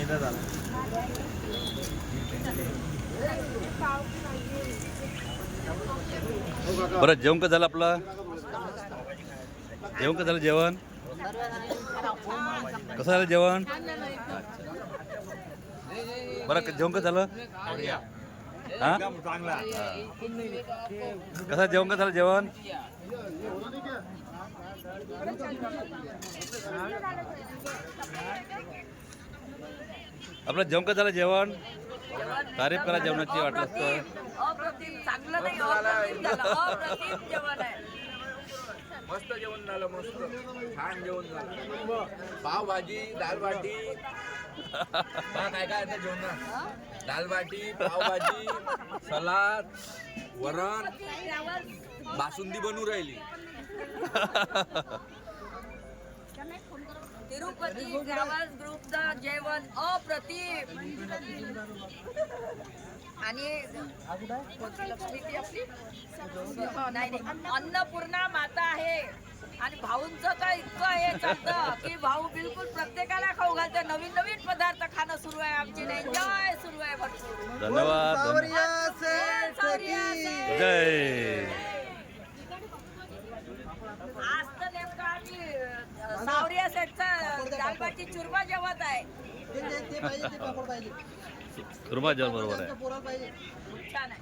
फायदा झाला. बरं जेवण का झालं आपलं? जेवण का झालं? जेवण कसं झालं जेवण? बरं जेवण का झालं? हा चांगला. कसं जेवण का झालं जेवण? आपलं जेवण का झालं जेवण? तारीफ करा जेवणाची वाटलं तर. अप्रतिम चांगलं नाही अप्रतिम झालं अप्रतिम जेवण आहे. मस्त जेवण झालं. मस्त छान जेवण झालं. पावभाजी दाल बाटी काय काय आता जेवणात? दाल बाटी पावभाजी सलाद वरण बासुंदी बनवून राहिली. तिरुपती ट्रॅव्हल्स ग्रुपचं जेवण अप्रतिम. आणि कोणती लक्ष्मी ती आपली? नाही अन्नपूर्णा माता आहे. आणि भाऊंचं तर इतकं हे चालतं की भाऊ बिलकुल प्रत्येकाला खाऊ घालते. नवीन नवीन पदार्थ खाणं सुरू आहे आमची. एन्जॉय सुरू आहे भरपूर. धन्यवाद. जय. आज तर नेमकं आम्ही सावरिया सेटचा दालबाटी चुरमा जेवत आहे. सुरमा जेवण बरोबर आहे. छान आहे.